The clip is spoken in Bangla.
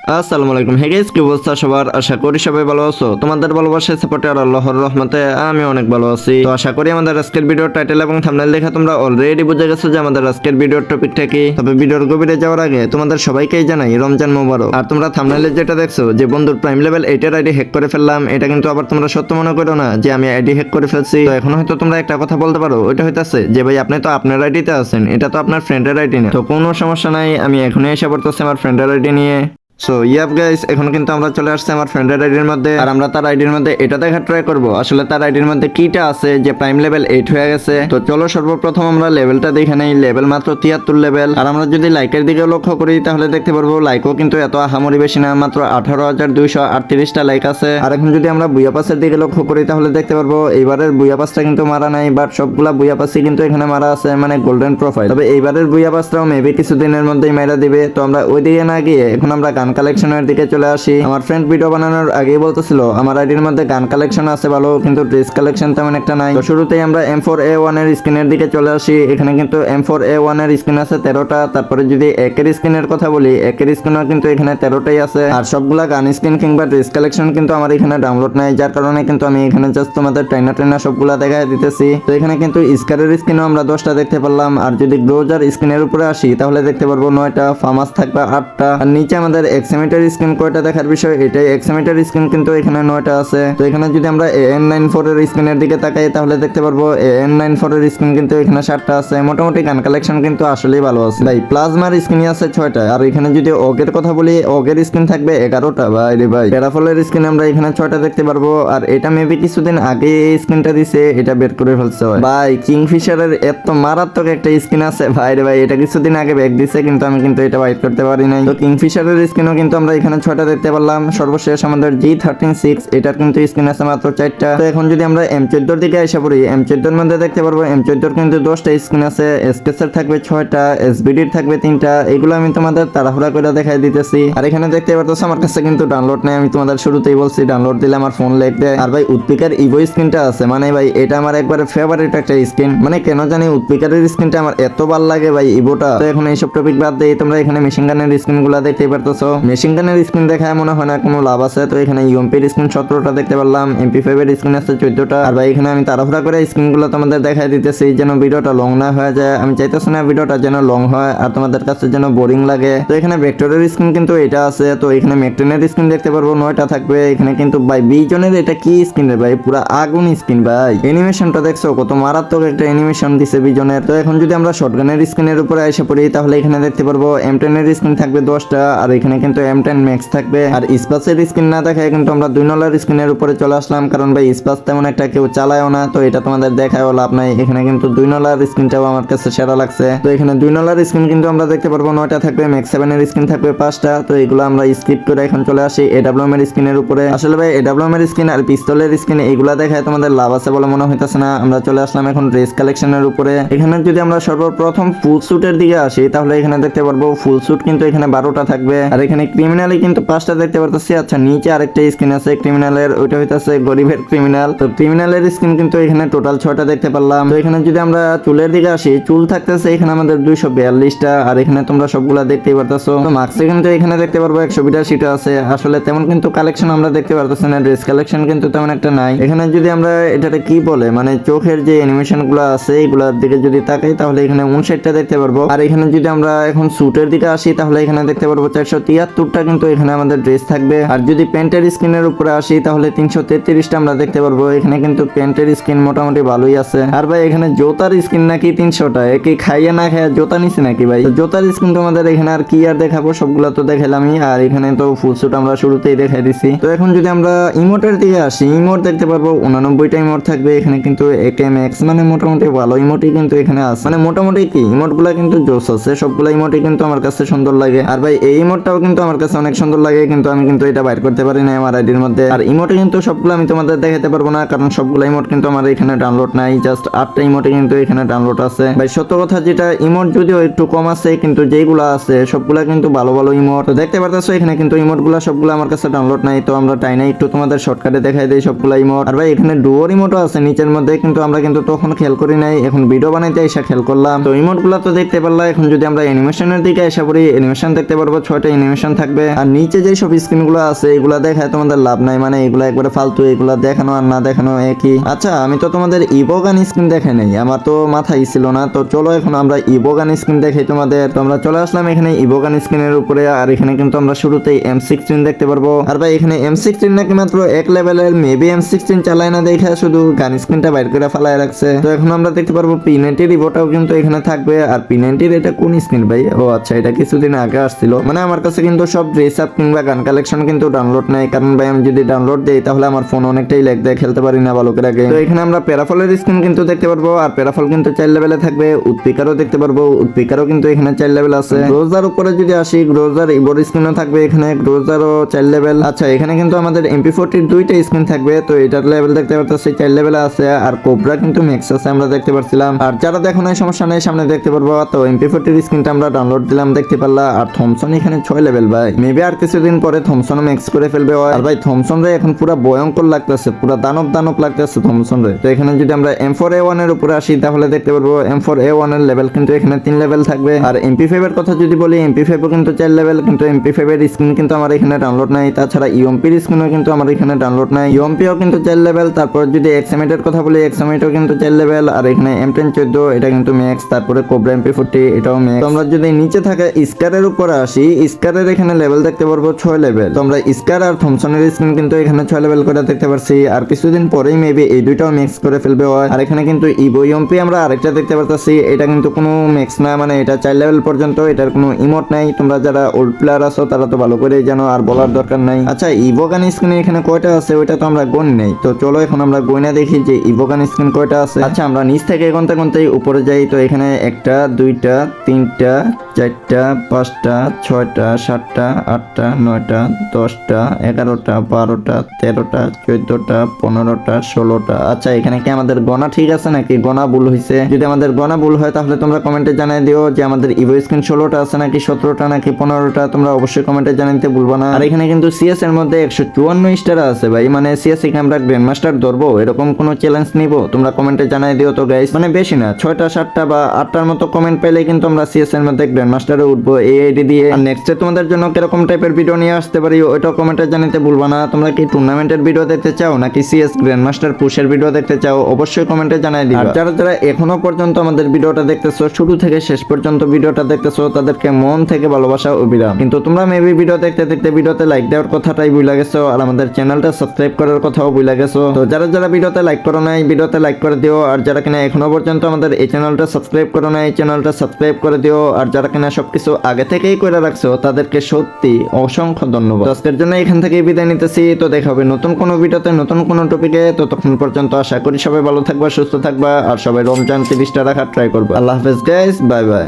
আসসালামু আলাইকুম। হে গাইস, কি অবস্থা সবার? আশা করি সবাই ভালো আছো। তোমাদের ভালোবাসায় সাপোর্টে আর আল্লাহর রহমতে আমি অনেক ভালো আছি। তো আশা করি আমাদের আজকের ভিডিওর টাইটেল এবং থাম্বনেল দেখে তোমরা অলরেডি বুঝে গেছো যে আমাদের আজকের ভিডিওর টপিকটা কি। তবে ভিডিওর গভীরে যাওয়ার আগে তোমাদের সবাইকেই জানাই রমজান মোবারক। আর তোমরা থাম্বনেলে যেটা দেখছো যে বন্ধুর প্রাইম লেভেল 8 এর আইডি হ্যাক করে ফেললাম, এটা কিন্তু আবার তোমরা সত্য মনে করো না যে আমি আইডি হ্যাক করে ফেলছি। তো এখন হয়তো তোমরা একটা কথা বলতে পারো, ওইটা হইতাছে যে ভাই আপনি তো আপনার আইডিতে আছেন, এটা তো আপনার ফ্রেন্ডের আইডি না। তো কোনো সমস্যা নাই, আমি এখনই এসে পড়তেছি আমার ফ্রেন্ডের আইডি নিয়ে। সো ইয়াপ গাইস, এখন কিন্তু আমরা চলে আসছি আমার ফ্রেন্ডের আইডির মধ্যে। আর আমরা তার আইডির মধ্যে এটা দেখা ট্রাই করব আসলে তার আইডির মধ্যে কিটা আছে যে প্রাইম লেভেল 8 হয়ে গেছে। তো চলো সর্বপ্রথম আমরা লেভেলটা দেখে নেই। লেভেল মাত্র 73 লেভেল। আর আমরা যদি লাইকের দিকে লক্ষ্য করি তাহলে দেখতে পারবো লাইকও কিন্তু এত আহামরি বেশি না, মাত্র 18,238টা লাইক আছে। আর এখন যদি আমরা বুয়া পাসের দিকে লক্ষ্য করি তাহলে দেখতে পারবো এইবারের বুয়া পাসটা কিন্তু মারা নাই, বাট সবগুলা বুয়া পাসই কিন্তু এখানে মারা আছে, মানে গোল্ডেন প্রোফাইল। তবে এইবারের বুয়া পাসটাও মেবি কিছুদিনের মধ্যেই মারা দিবে। তো আমরা ওই দিকে না গিয়ে এখন আমরা গান কালেকশনের দিকে চলে আসি। আমার ফ্রেন্ড ভিডিও বানানোর আগেই বলতেছিল আমার আইডির মধ্যে গান কালেকশন আছে ভালো, কিন্তু ড্রেস কালেকশন তেমন একটা নাই। তো শুরুতেই আমরা M4A1 এর স্কিনের দিকে চলে আসি। এখানে কিন্তু M4A1 এর স্কিন আছে 13টা। তারপরে যদি একের স্কিনের কথা বলি, একের স্কিনও কিন্তু এখানে 13টাই আছে। আর সবগুলা গান স্কিন কিংবা ড্রেস কালেকশন কিন্তু আমার এখানে ডাউনলোড নাই, যার কারণে কিন্তু আমি এখানে জাস্ট তোমাদের টাইনা সবগুলা দেখাই দিতেছি। তো এখানে কিন্তু স্কারের স্কিনও আমরা 10টা দেখতে পারলাম। আর যদি গ্লোজার স্কিনের উপরে আসি তাহলে দেখতে পারবো 9টা, ফামাস থাকবে 8টা। আর নিচে আমাদের এক্সিমিটার স্কিন কয়টা দেখার বিষয়, এটাই এক্সিমিটার স্কিন কিন্তু এখানে 9টা আছে। তো এখানে যদি আমরা AN94 এর স্কিনের দিকে তাকাই তাহলে দেখতে পারবো AN94 এর স্কিন কিন্তু এখানে 7টা আছে। মোটামুটি গান কালেকশন কিন্তু আসলেই ভালো আছে ভাই। প্লাজমার স্কিন আছে 6টা। আর এখানে যদি অগের কথা বলি, অগের স্কিন থাকবে 11টা ভাই রে ভাই। প্যারাফলের স্কিন আমরা এখানে 6টা দেখতে পারবো। আর এটা মেবি কিছুদিন আগে এই স্কিনটা দিছে, এটা বের করে ফেলছে ভাই। কিংফিশারের এত মারাত্মক একটা স্কিন আছে ভাই রে ভাই, এটা কিছুদিন আগে ব্যাক দিছে কিন্তু আমি কিন্তু এটা বাইট করতে পারি নাই। তো কিংফিশারের স্কিনও কিন্তু আমরা এখানে 6টা দেখতে পারলাম। সর্বশেষ আমাদের G136, এটার কিন্তু স্কিন আছে মাত্র 4টা। তো এখন যদি আমরা M14 এর দিকে এসে পড়ি, M14 এর মধ্যে দেখতে পারবো M14 এর কিন্তু 10টা স্কিন আছে। SKS এর থাকবে 6টা, SBD এর থাকবে 3টা। এগুলো আমি তোমাদের তাড়াহুড়া করে দেখাই দিতেছি। আর এখানে দেখতে পারতো আমার কাছে কিন্তু ডাউনলোড নেই, আমি তোমাদের শুরুতেই বলছি ডাউনলোড দিলে আমার ফোন লেগ দেয়। আর ভাই উৎপিকার ইভো স্কিনটা আছে, মানে ভাই এটা আমার একবারে ফেভারিট একটা স্কিন, মানে কেন জানি উৎপিকারের স্কিনটা আমার এত ভালো লাগে ভাই ইভোটা। তো এখন এইসব টপিক বাদ দিয়ে তোমরা এখানে মেশিন গানের স্কিন গুলা দেখতেই পারতেছো। মেশিন গানের স্কিন দেখায় মনে হয় না কোনো লাভ আছে। তো এখানে ইউএমপির স্ক্রিন 17টা দেখতে পারলাম, MP5 এর স্ক্রিন আছে 14টা। আর ভাই এখানে আমি তাড়াহুড়া করে স্ক্রিন গুলো তোমাদের দেখাই দিতেছি যেন ভিডিওটা লং না হয়ে যায়। আমি চাইতেছি না ভিডিওটা যেন লং হয় আর তোমাদের কাছে যেন বোরিং লাগে। তো এখানে ভেক্টরের স্ক্রিন কিন্তু এটা আছে। তো এখানে ম্যাকটেনের স্ক্রিন দেখতে পারবো 9টা থাকবে। এখানে কিন্তু ভাই বিজনের এটা কি স্ক্রিন রে ভাই, পুরো আগুন স্ক্রিন ভাই। অ্যানিমেশনটা দেখছো কত মারাত্মক একটা অ্যানিমেশন দিছে বিজনের। তো এখন যদি আমরা শটগানের স্ক্রিনের উপরে এসে পড়ি তাহলে এখানে দেখতে পারবো M10 এর স্ক্রিন থাকবে 10টা। আর এখানে কিন্তু M10 ম্যাক্স থাকবে। আর স্পাসের স্ক্রিন না দেখায় কিন্তু আমরা 2 নলার স্ক্রিনের উপরে চলে আসলাম, কারণ ভাই স্পাস তেমন একটা কেউ চালায়ও না। তো এটা তোমাদের দেখায়ও লাভ নাই। এখানে কিন্তু 2 নলার স্ক্রিনটাও আমার কাছে সেরা লাগছে। তো এখানে 2 নলার স্ক্রিন কিন্তু আমরা দেখতে পারবো 9টা থাকবে, ম্যাক্স 7 এর স্ক্রিন থাকবে 5টা। তো এগুলো আমরা স্কিপ করে এখন চলে আসি AWM এর স্ক্রিনের উপরে। আসলে ভাই AWM এর স্ক্রিন আর পিস্তলের স্ক্রিন এগুলা দেখায় তোমাদের লাভ আছে বলে মনে হইতাছে না। আমরা চলে আসলাম এখন ড্রেস কালেকশনের উপরে। এখানে যদি আমরা সর্বপ্রথম ফুল স্যুটের দিকে আসি তাহলে এখানে দেখতে পারবো ফুল স্যুট কিন্তু এখানে 12টা থাকবে। আর এখানে ক্রিমিনালি কিন্তু 5টা দেখতে পারতেছি। আচ্ছা নিচে আরেকটা স্কিন আছে ক্রিমিনালের, ওইটা হইতাছে গরিবের ক্রিমিনাল। তো ক্রিমিনালের স্কিন কিন্তু এখানে টোটাল 6টা দেখতে পারলাম। তো এখানে যদি আমরা চুলের দিকে আসি, চুল থাকতেছে এখানে আমাদের 242টা। আর এখানে তোমরা সবগুলা দেখতেই পারতেছো। তো মার্কসে কিন্তু এখানে দেখতে পারবো 182টা আছে। আসলে তেমন কিন্তু কালেকশন আমরা দেখতে পারতেছি না, ড্রেস কালেকশন কিন্তু তেমন একটা নাই। এখানে যদি আমরা এটাতে কি বলে মানে চোখের যে অ্যানিমেশন গুলো আছে এইগুলোর দিকে যদি তাকাই তাহলে এখানে 59টা দেখতে পারবো। আর এখানে যদি আমরা এখন স্যুটের দিকে আসি তাহলে এখানে দেখতে পারবো 473টা কিন্তু এখানে আমাদের ড্রেস থাকবে। আর যদি প্যান্টের স্কিনের উপরে আসি তাহলে 333টা আমরা দেখতে পারবো। এখানে কিন্তু প্যান্টের স্কিন মোটামুটি ভালোই আছে। আর ভাই এখানে জোতার স্কিন নাকি 300টা, একে খাইয়ে না খাইয়ে জোতা নিছি নাকি ভাই। জোতার স্কিন তোমাদের এখানে আর কি আর দেখাবো, সবগুলা তো দেখালামই। আর এখানে তো ফুল স্যুট আমরা শুরুতেই দেখাই দিছি। তো এখন যদি আমরা ইমোটের দিকে আসি, ইমোট দেখতে পারবো 89টা ইমোট থাকবে। এখানে কিন্তু AKMX মানে মোটামুটি ভালো ইমোটই কিন্তু এখানে আছে, মানে মোটামুটি কি ইমোট গুলা কিন্তু জোস আছে, সবগুলা ইমোটই কিন্তু আমার কাছে সুন্দর লাগে। আর ভাই এই ইমোটটাও কিন্তু আমার কাছে অনেক সুন্দর লাগে, কিন্তু আমি কিন্তু এটা বাইর করতে পারি না আমার আইডির মধ্যে। আর ইমোটে কিন্তু সবগুলো আমি তোমাদের দেখাতে পারবো না, কারণ সবগুলো ইমোট কিন্তু আমার এখানে ডাউনলোড নাই। জাস্ট 8টা ইমোটে কিন্তু এখানে ডাউনলোড আছে। ভাই সত্য কথা যেটা, ইমোট যদিও একটু কম আছে কিন্তু যেইগুলো আছে সবগুলা কিন্তু ভালো ভালো ইমোট। তো দেখতে পারতেছো এখানে কিন্তু ইমোট গুলা সবগুলো আমার কাছে ডাউনলোড নাই। তো আমরা টাইনা একটু তোমাদের শর্টকাটে দেখাই দেই সবগুলা ইমোট। আর ভাই এখানে ডুয়োর ইমোটও আছে নিচের মধ্যে, কিন্তু আমরা কিন্তু তখন খেয়াল করি নাই, এখন ভিডিও বানাইতে এসে খেয়াল করলাম। তো ইমোট গুলা তো দেখতে পারলাম। এখন যদি আমরা অ্যানিমেশনের দিকে এসে পড়ি, অ্যানিমেশন দেখতে পারবো 6টা অ্যানিমেশন অ্যানিমেশন থাকবে। আর নিচে যে সব স্ক্রিন গুলো আছে এগুলা দেখায় তোমাদের লাভ নাই, মানে এগুলা একবারে ফালতু, এগুলা দেখানো আর না দেখানো একই। আচ্ছা আমি তো তোমাদের ইবোগান স্ক্রিন দেখাই নাই, আমার তো মাথায় ছিল না। তো চলো এখন আমরা ইবোগান স্ক্রিন দেখাই তোমাদের। তো আমরা চলে আসলাম এখানে ইবোগান স্ক্রিনের উপরে। আর এখানে কিন্তু আমরা শুরুতেই M16 দেখতে পারবো। আর ভাই এখানে M16 নাকি মাত্র এক লেভেলের, মেবি M16 চালায় না দেখা শুধু গান স্ক্রিনটা বাইর করে ফালায় রাখছে। তো এখন আমরা দেখতে পারবো P90 রিভোটাও কিন্তু এখানে থাকবে। আর P90 এটা কোন স্ক্রিন ভাই? ও আচ্ছা, এটা কিছুদিন আগে আসছিল। মানে আমার কাছে কিন্তু সব ড্রেস আপ কিংবা গান কালেকশন কিন্তু ডাউনলোড নাই, কারণ ভাই আমি যদি ডাউনলোড দেই তাহলে আমার ফোন অনেকটাই ল্যাগ দেয়, খেলতে পারি না ভালো করে। তো এখানে আমরা প্যারাফলের স্ক্রিন কিন্তু দেখতে পারবো। আর প্যারাফল কিন্তু 4 লেভেলে থাকবে। উৎপিকারও দেখতে পারবো, উৎপিকারও কিন্তু এখানে 4 লেভেল আছে। গ্রোজার উপরে যদি আসি, গ্রোজার ইবোর স্ক্রিনও থাকবে এখানে, গ্রোজারও 4 লেভেল। আচ্ছা এখানে কিন্তু আমাদের MP40 দুইটা স্ক্রিন থাকবে। তো এটার লেভেল দেখতে পারতেছি 4 লেভেলে আছে। আর কোবরা কিন্তু ম্যাক্স আছে আমরা দেখতে পারছিলাম। আর যারা দেখো নাই সমস্যা নাই, সামনে দেখতে পারবো। তো MP40 স্ক্রিনটা আমরা ডাউনলোড দিলাম, দেখতে পারলা। আর থমসন এখানে 6 লেভেল ভাই, মেবি আর কিছুদিন পরে থমসনও ম্যাক্স করে ফেলবে। আর ভাই থমসন রে এখন পুরো ভয়ঙ্কর লাগতেছে, পুরো দানব দানব লাগতেছে থমসন রে। তো এখানে যদি আমরা M4A1 এর উপরে আসি তাহলে দেখতে পারবো M4A1 এর লেভেল কিন্তু এখানে 3 লেভেল থাকবে। আর MP5 এর কথা যদি বলি, MP5 ও কিন্তু 4 লেভেল, কিন্তু MP5 এর স্ক্রিন কিন্তু আমার এখানে ডাউনলোড নাই। তাছাড়া ইউএমপির স্ক্রিনও কিন্তু আমার এখানে ডাউনলোড নাই, ইউএমপিও কিন্তু 4 লেভেল। তারপর যদি XM8 এর কথা বলি, XM8ও কিন্তু 4 লেভেল। আর এখানে M1014 এটা কিন্তু ম্যাক্স। তারপরে কোবরা MP40 এটাও ম্যাক্স। তো আমরা যদি নিচে থাকা স্কারের উপরে আসি, স্কারের এখানে লেভেল দেখতে পারবো 6 লেভেল। তো আমরা স্কার আর থমসনের স্ক্রিন কিন্তু এখানে 6 লেভেল করে দেখতে পারছি। আর কিছুদিন পরেই মেবি এই দুইটাও মিক্স করে ফেলবে। আর এখানে কিন্তু ইভো ইউএমপি আমরা আরেকটা দেখতে পারতেছি, এটা কিন্তু কোনো মিক্স না, মানে এটা 4 লেভেল পর্যন্ত, এটার কোনো ইমোট নাই। তোমরা যারা ওল্ড প্লেয়ার আছো তারা তো ভালো করেই জানো, আর বলার দরকার নাই। আচ্ছা ইভোগান স্ক্রিন এখানে কয়টা আছে ওইটা তো আমরা গুণ নেই। তো চলো এখন আমরা গয়না দেখি যে ইভোগান স্ক্রিন কয়টা আছে। আচ্ছা আমরা নিচ থেকে গুনতে গুনতেই উপরে যাই। তো এখানে 1টা 2টা 3টা 4টা 5টা 6টা 7টা 8টা 9টা 10টা 11টা 12টা 13টা 14টা 15টা 16টা। আচ্ছা এখানে কি আমাদের গণা ঠিক আছে নাকি গণা ভুল হয়েছে? যদি আমাদের গণা ভুল হয় তাহলে তোমরা কমেন্টে জানিয়ে দিও যে আমাদের ইভো স্ক্রিন 16টা আছে নাকি 17টা নাকি 15টা। তোমরা অবশ্যই কমেন্টে জানাতে ভুলবা না। আর এখানে কিন্তু সিএস এর মধ্যে 154 স্টার আছে ভাই, মানে সিএস কে আমরা গ্র্যান্ড মাস্টার ধরবো এরকম কোনো চ্যালেঞ্জ নিব? তোমরা কমেন্টে জানিয়ে দিও তো গাইস, মানে বেশি না 6টা 7টা বা 8টার মতো কমেন্ট পেলে কিন্তু আমরা সিএস এর মধ্যে গ্র্যান্ড মাস্টারে উঠবো এই আইডি দিয়ে। আর নেক্সটে তোমাদের জন্য কিরকম টাইপের ভিডিও নিয়ে আসতে পারি ওইটাও কমেন্টে জানাতে ভুলবা না। তোমরা কি টুর্নামেন্টের ভিডিও দেখতে চাও নাকি সিএস গ্র্যান্ড মাস্টার পুশের ভিডিও দেখতে চাও অবশ্যই কমেন্টে জানাই দিও। আর যারা যারা এখনো পর্যন্ত আমাদের ভিডিওটা দেখতেছো, শুরু থেকে শেষ পর্যন্ত ভিডিওটা দেখতেছো, তাদেরকে মন থেকে ভালোবাসা ও বিরাম। কিন্তু তোমরা মেবি ভিডিও দেখতে দেখতে ভিডিওতে লাইক দেওয়ার কথাটাই ভুলে গেছো, আর আমাদের চ্যানেলটা সাবস্ক্রাইব করার কথাও ভুলে গেছো। তো যারা যারা ভিডিওতে লাইক করো নাই ভিডিওতে লাইক করে দিও। আর যারা কিনা এখনো পর্যন্ত আমাদের এই চ্যানেলটা সাবস্ক্রাইব করো নাই চ্যানেলটা সাবস্ক্রাইব করে দিও। আর যারা কিনা সবকিছু আগে থেকেই করে রাখছো তাদেরকে সত্যি অসংখ্য ধন্যবাদ। আজকের জন্য এখান থেকে বিদায় নিতেছি। তো দেখা হবে নতুন কোনো ভিডিওতে নতুন কোনো টপিকে। তো তখন পর্যন্ত আশা করি সবাই ভালো থাকবা, সুস্থ থাকবা, আর সবাই রমজান 30টা রাখার ট্রাই করবে। আল্লাহ হাফেজ গাইস, বাই বাই।